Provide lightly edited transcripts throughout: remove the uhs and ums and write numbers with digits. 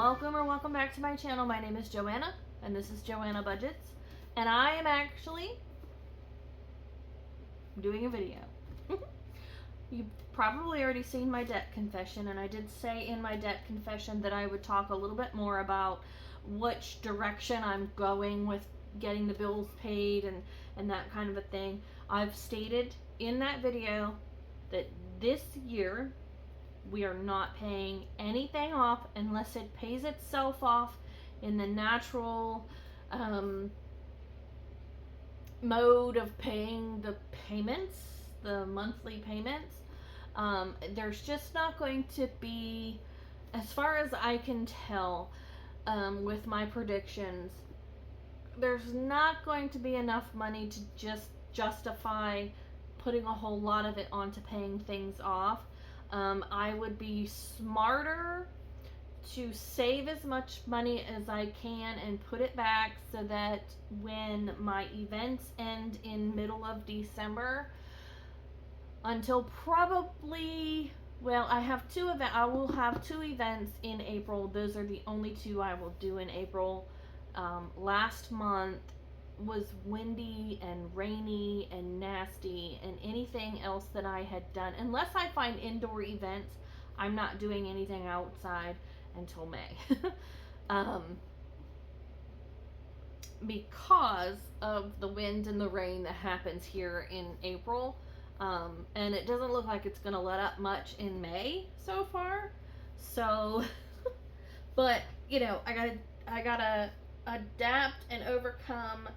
Welcome or welcome back to my channel. My name is Joanna, and this is Joanna Budgets, and I am actually doing a video. You've probably already seen my debt confession, and I did say in my debt confession that I would talk a little bit more about which direction I'm going with getting the bills paid and that kind of a thing. I've stated in that video that this year we are not paying anything off unless it pays itself off in the natural mode of paying the payments, the monthly payments. There's just not going to be, as far as I can tell, with my predictions, there's not going to be enough money to just justify putting a whole lot of it onto paying things off. I would be smarter to save as much money as I can and put it back so that when my events end in middle of December, until probably, well, I will have two events in April. Those are the only two I will do in April. Last month was windy and rainy and nasty, and anything else that I had done, unless I find indoor events, I'm not doing anything outside until May. Because of the wind and the rain that happens here in April, and it doesn't look like it's gonna let up much in May so far. So but you know, I gotta adapt and overcome,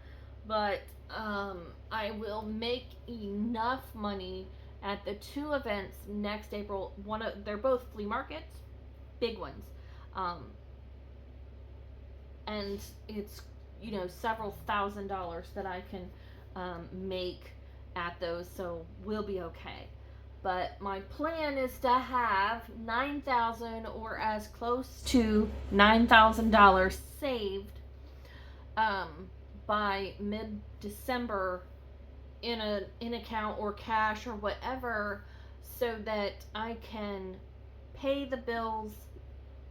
but I will make enough money at the two events next April. They're both flea markets, big ones, and it's, you know, several $1,000s that I can make at those, so we'll be okay. But my plan is to have $9,000 or as close to $9,000 saved by mid-December in an account or cash or whatever, so that I can pay the bills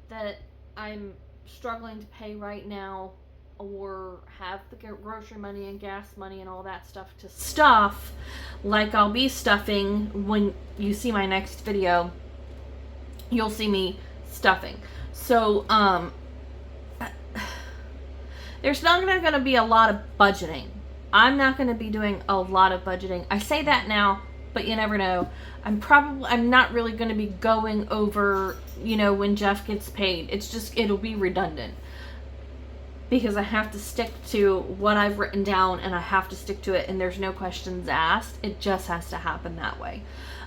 that I'm struggling to pay right now, or have the grocery money and gas money and all that stuff to stuff, like I'll be stuffing. When you see my next video, you'll see me stuffing. So there's not going to be a lot of budgeting. I'm not going to be doing a lot of budgeting. I say that now, but you never know. I'm not really going to be going over, you know, when Jeff gets paid. It'll be redundant, because I have to stick to what I've written down, and I have to stick to it, and there's no questions asked. It just has to happen that way,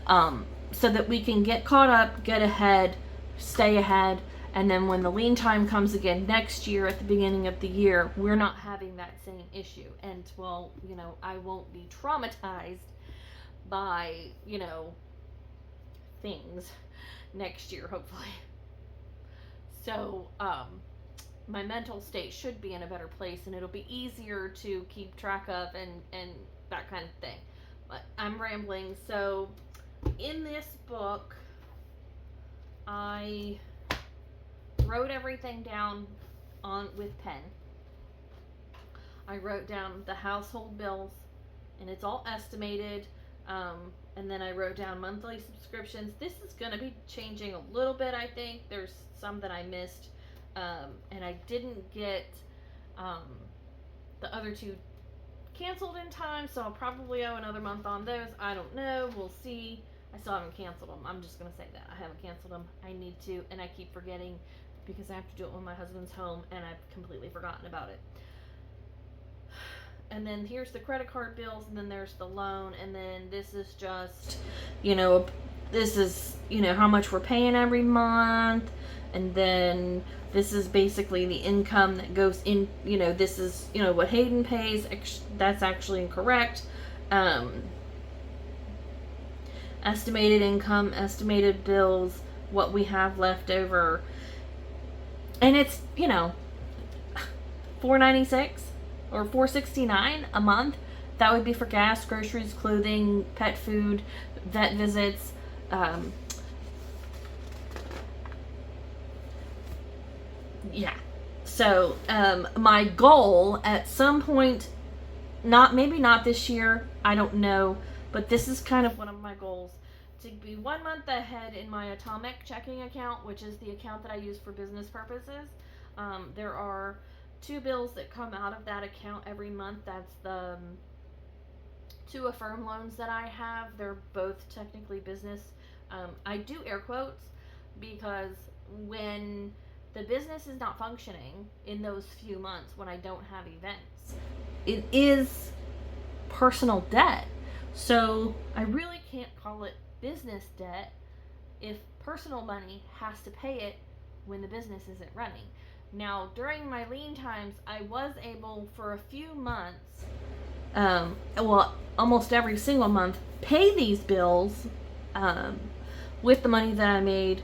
so that we can get caught up, get ahead, stay ahead, and then when the lean time comes again next year at the beginning of the year, we're not having that same issue. And, well, you know, I won't be traumatized by, you know, things next year, hopefully. So, my mental state should be in a better place, and it'll be easier to keep track of and that kind of thing. But I'm rambling. So in this book, I wrote everything down with pen. I wrote down the household bills, and it's all estimated. And then I wrote down monthly subscriptions. This is going to be changing a little bit, I think. There's some that I missed. And I didn't get the other two canceled in time, so I'll probably owe another month on those. I don't know. We'll see. I still haven't canceled them. I'm just going to say that. I haven't canceled them. I need to, and I keep forgetting because I have to do it when my husband's home, and I've completely forgotten about it. And then here's the credit card bills, and then there's the loan, and then this is just, you know, this is, you know, how much we're paying every month. And then this is basically the income that goes in, you know, this is, you know, what Hayden pays. That's actually incorrect. Estimated income, estimated bills, what we have left over. And it's, you know, $4.96 or $4.69 a month. That would be for gas, groceries, clothing, pet food, vet visits, yeah. So my goal at some point, maybe not this year, I don't know, but this is kind of one of my goals, to be 1 month ahead in my Atomic checking account, which is the account that I use for business purposes. There are 2 bills that come out of that account every month. That's the 2 Affirm loans that I have. They're both technically business. I do air quotes because when the business is not functioning in those few months when I don't have events, it is personal debt. So I really can't call it business debt if personal money has to pay it when the business isn't running. Now, during my lean times, I was able for a few months, almost every single month, pay these bills with the money that I made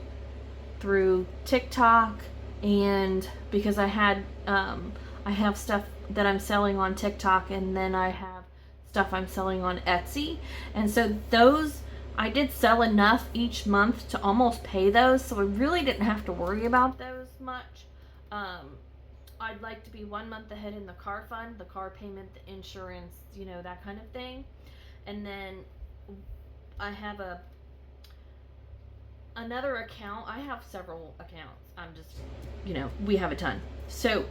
through TikTok, and because I have stuff that I'm selling on TikTok, and then I have stuff I'm selling on Etsy, and so those I did sell enough each month to almost pay those, so I really didn't have to worry about those much. I'd like to be 1 month ahead in the car fund, the car payment, the insurance, that kind of thing. And then I have another account. I have several accounts. I'm just, we have a ton. So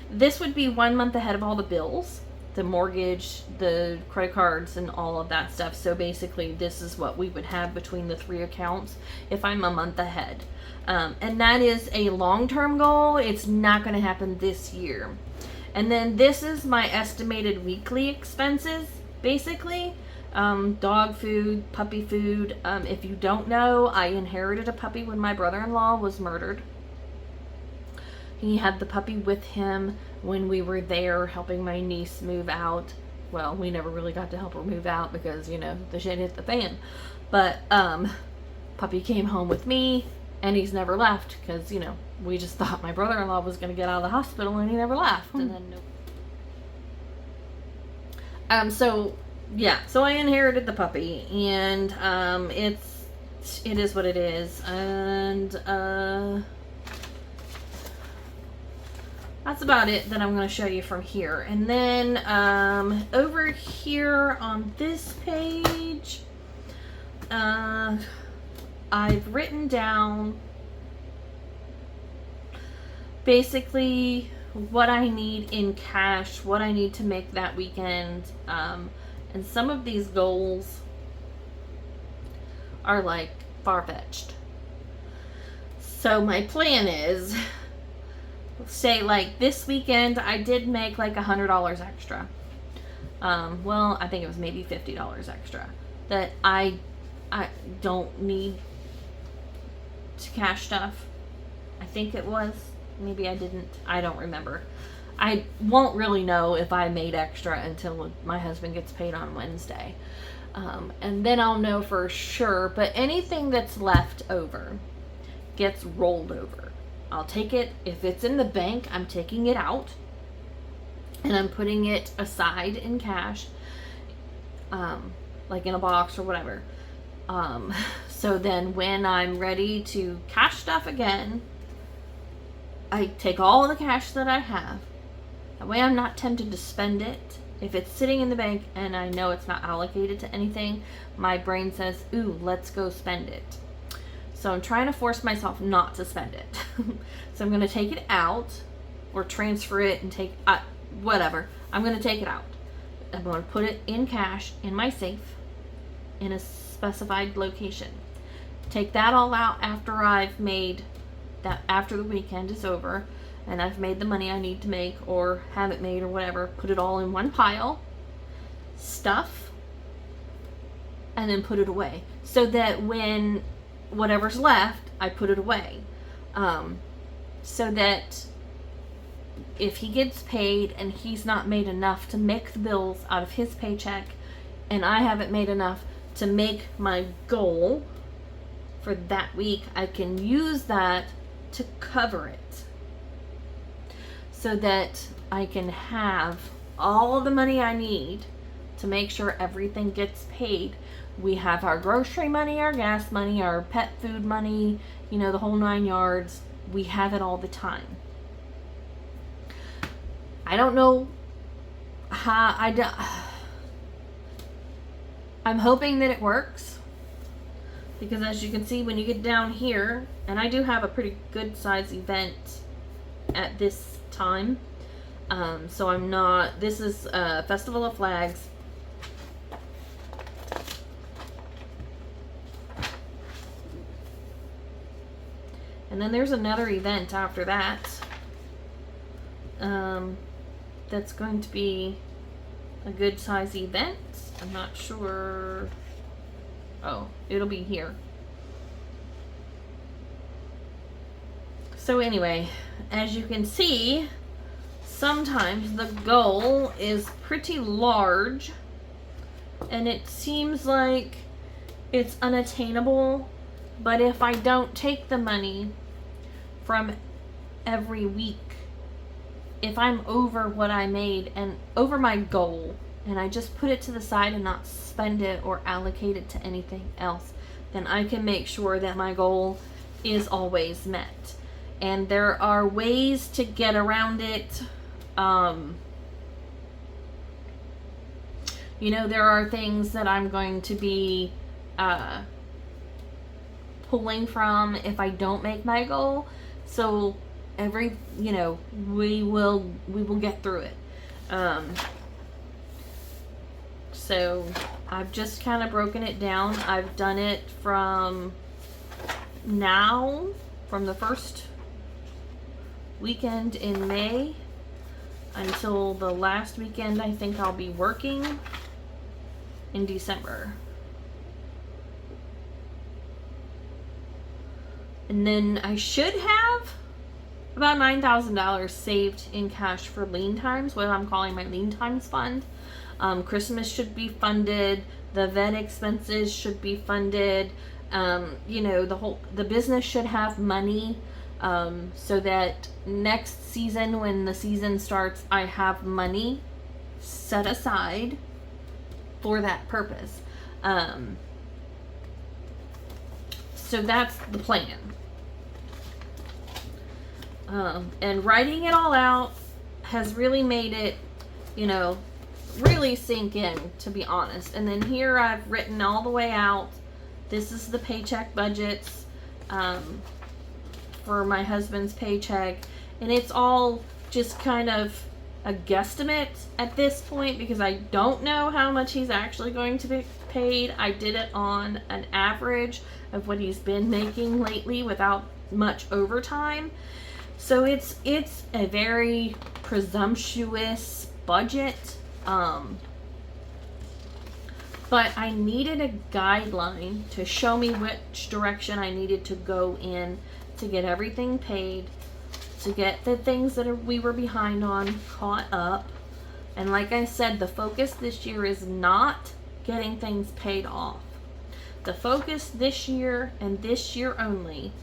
this would be 1 month ahead of all the bills, the mortgage, the credit cards, and all of that stuff. So basically this is what we would have between the 3 accounts if I'm a month ahead. And that is a long-term goal. It's not going to happen this year. And then this is my estimated weekly expenses, basically. Dog food, puppy food. If you don't know, I inherited a puppy when my brother-in-law was murdered. He had the puppy with him when we were there helping my niece move out. Well, we never really got to help her move out because, the shit hit the fan. But, puppy came home with me, and he's never left because, we just thought my brother-in-law was going to get out of the hospital, and he never left. And then, so I inherited the puppy, and, it is what it is. And, that's about it that I'm going to show you from here. And then over here on this page, I've written down basically what I need in cash, what I need to make that weekend. And some of these goals are like far-fetched. So my plan is, say like this weekend I did make like $100 extra. I think it was maybe $50 extra that I don't need to cash stuff. I think it was. Maybe I didn't. I don't remember. I won't really know if I made extra until my husband gets paid on Wednesday. And then I'll know for sure. But anything that's left over gets rolled over. I'll take it. If it's in the bank, I'm taking it out. And I'm putting it aside in cash. Like in a box or whatever. So then when I'm ready to cash stuff again, I take all the cash that I have. That way I'm not tempted to spend it. If it's sitting in the bank and I know it's not allocated to anything, my brain says, ooh, let's go spend it. So I'm trying to force myself not to spend it. So I'm going to take it out or transfer it and take, whatever. I'm going to take it out. I'm going to put it in cash in my safe in a specified location. Take that all out after I've made that, after the weekend is over and I've made the money I need to make or have it made or whatever. Put it all in one pile, stuff, and then put it away so that when whatever's left, I put it away. So that if he gets paid and he's not made enough to make the bills out of his paycheck and I haven't made enough to make my goal for that week, I can use that to cover it so that I can have all the money I need to make sure everything gets paid. We have our grocery money, our gas money, our pet food money, the whole 9 yards. we have it all the time. I don't know how I'm hoping that it works, because as you can see when you get down here, and I do have a pretty good size event at this time, so I'm not, this is Festival of Flags. And then there's another event after that. That's going to be a good size event. I'm not sure. Oh, it'll be here. So anyway, as you can see, sometimes the goal is pretty large and it seems like it's unattainable, but if I don't take the money from every week, if I'm over what I made and over my goal, and I just put it to the side and not spend it or allocate it to anything else, then I can make sure that my goal is always met. And there are ways to get around it. You know, there are things that I'm going to be pulling from if I don't make my goal. So you know, we will get through it. So I've just kind of broken it down. I've done it from the first weekend in May until the last weekend I think I'll be working in December. And then I should have about $9,000 saved in cash for lean times, what I'm calling my lean times fund. Christmas should be funded. The vet expenses should be funded. You know, the business should have money, so that next season, when the season starts, I have money set aside for that purpose. So that's the plan. And writing it all out has really made it, you know, really sink in, to be honest. And then here I've written all the way out. This is the paycheck budgets for my husband's paycheck. And it's all just kind of a guesstimate at this point, because I don't know how much he's actually going to be paid. I did it on an average of what he's been making lately without much overtime. So it's a very presumptuous budget, but I needed a guideline to show me which direction I needed to go in to get everything paid, to get the things that we were behind on caught up. And like I said, the focus this year is not getting things paid off. The focus this year, and this year only,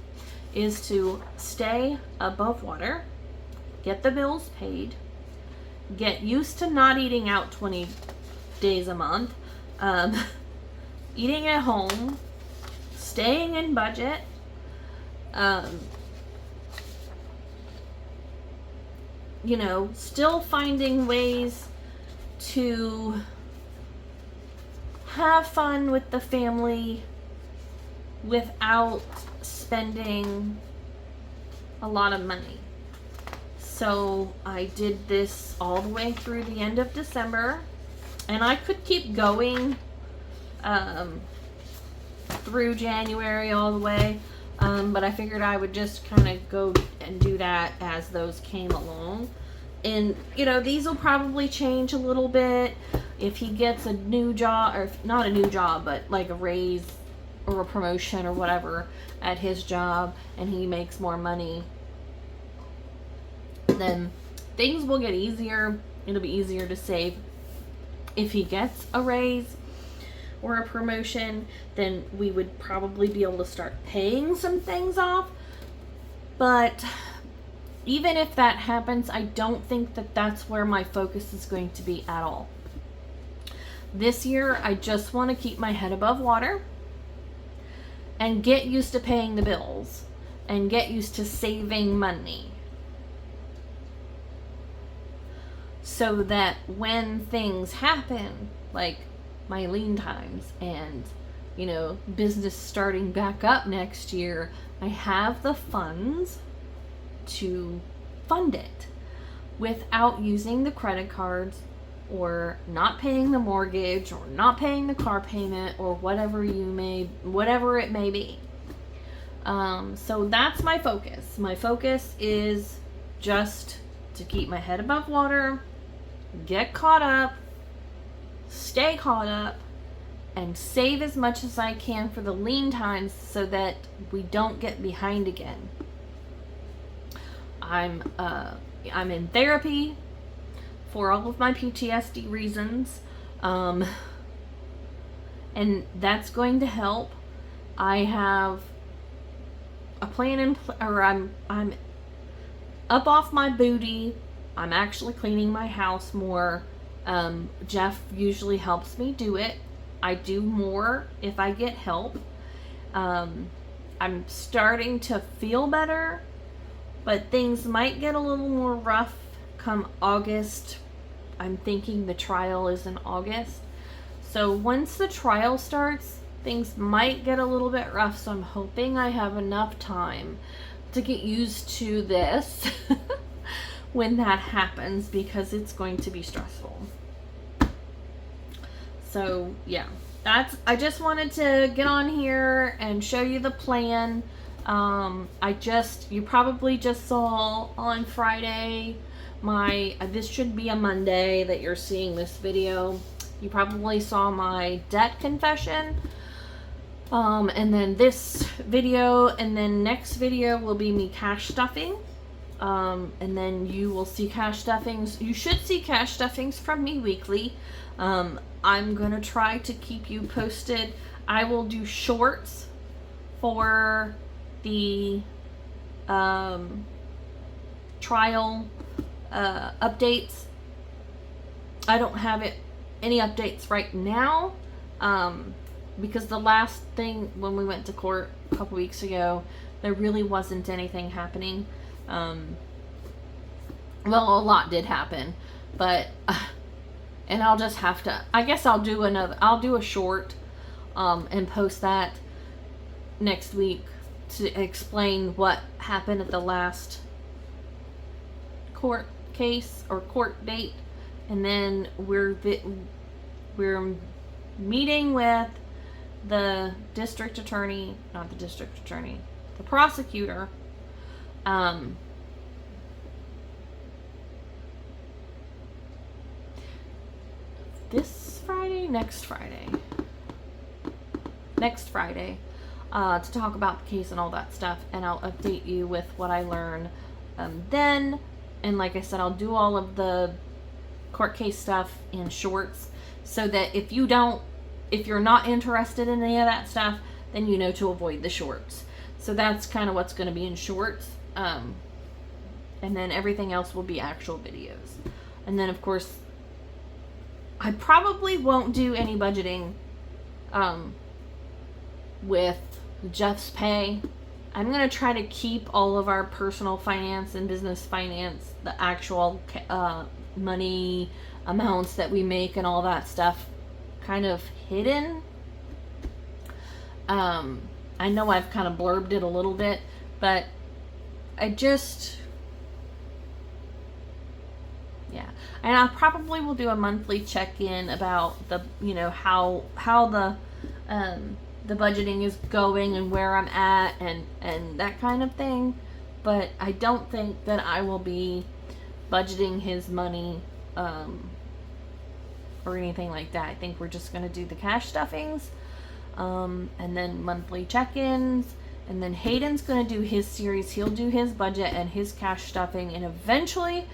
is to stay above water, get the bills paid, get used to not eating out 20 days a month, eating at home, staying in budget, you know, still finding ways to have fun with the family without spending a lot of money. So I did this all the way through the end of December, and I could keep going through January all the way, but I figured I would just kind of go and do that as those came along. And you know, these will probably change a little bit if he gets a new job, or not a new job, but like a raise or a promotion or whatever at his job, and he makes more money. Then things will get easier. It'll be easier to save. If he gets a raise or a promotion, then we would probably be able to start paying some things off. But even if that happens, I don't think that that's where my focus is going to be at all. This year, I just want to keep my head above water and get used to paying the bills. and get used to saving money, so that when things happen, like my lean times and, you know, business starting back up next year, I have the funds to fund it without using the credit cards, or not paying the mortgage, or not paying the car payment, or whatever it may be. So that's my focus. My focus is just to keep my head above water, get caught up, stay caught up, and save as much as I can for the lean times so that we don't get behind again. I'm in therapy for all of my PTSD reasons, and that's going to help. I have a plan I'm up off my booty. I'm actually cleaning my house more. Jeff usually helps me do it. I do more if I get help. I'm starting to feel better, but things might get a little more rough come August. I'm thinking the trial is in August. So once the trial starts, things might get a little bit rough. So I'm hoping I have enough time to get used to this when that happens, because it's going to be stressful. So yeah, I just wanted to get on here and show you the plan. You probably just saw on Friday, this should be a Monday that you're seeing this video. You probably saw my debt confession. And then this video, and then next video will be me cash stuffing. And then you will see cash stuffings. You should see cash stuffings from me weekly. I'm going to try to keep you posted. I will do shorts for the trial updates. I don't have any updates right now, because the last thing when we went to court a couple weeks ago, there really wasn't anything happening. Well, a lot did happen, but and I'll just have to, I guess I'll do a short and post that next week to explain what happened at the last court case or court date. And then we're meeting with the district attorney, not the district attorney, the prosecutor, next Friday, to talk about the case and all that stuff, and I'll update you with what I learn then. And like I said, I'll do all of the court case stuff in shorts, so that if you're not interested in any of that stuff, then you know to avoid the shorts. So that's kind of what's going to be in shorts, and then everything else will be actual videos. And then of course, I probably won't do any budgeting with Jeff's pay. I'm going to try to keep all of our personal finance and business finance, the actual money amounts that we make and all that stuff, kind of hidden. I know I've kind of blurbed it a little bit, but I just... yeah. And I probably will do a monthly check-in about the, how the budgeting is going and where I'm at and that kind of thing. But I don't think that I will be budgeting his money or anything like that. I think we're just going to do the cash stuffings, and then monthly check-ins. And then Hayden's going to do his series. He'll do his budget and his cash stuffing. And eventually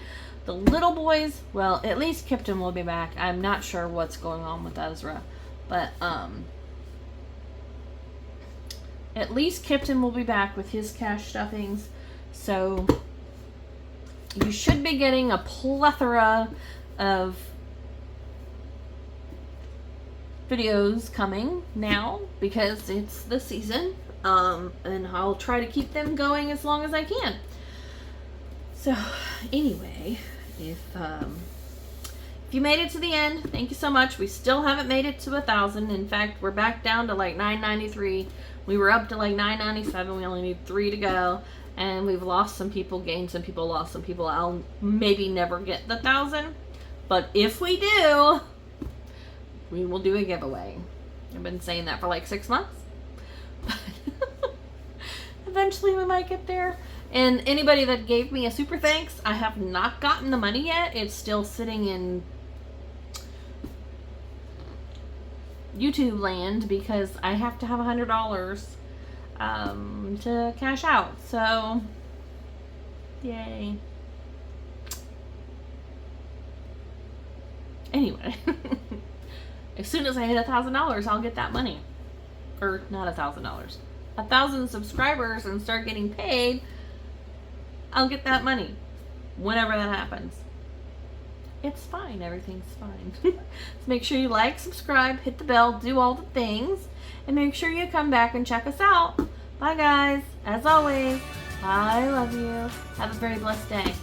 the little boys, well, at least Kipton will be back. I'm not sure what's going on with Ezra, but at least Kipton will be back with his cash stuffings. So you should be getting a plethora of videos coming now, because it's the season. And I'll try to keep them going as long as I can. So anyway, if you made it to the end, thank you so much. We still haven't made it to 1,000. In fact, we're back down to like 993. We were up to like 997. We only need 3 to go. And we've lost some people, gained some people, lost some people. I'll maybe never get the 1,000. But if we do, we will do a giveaway. I've been saying that for like 6 months. Eventually we might get there. And anybody that gave me a super thanks, I have not gotten the money yet. It's still sitting in YouTube land because I have to have $100 to cash out. So, yay. Anyway, as soon as I hit $1,000, I'll get that money. Or not $1,000. 1,000 subscribers and start getting paid, I'll get that money. Whenever that happens. It's fine. Everything's fine. So make sure you like, subscribe, hit the bell, do all the things. And make sure you come back and check us out. Bye guys. As always, I love you. Have a very blessed day.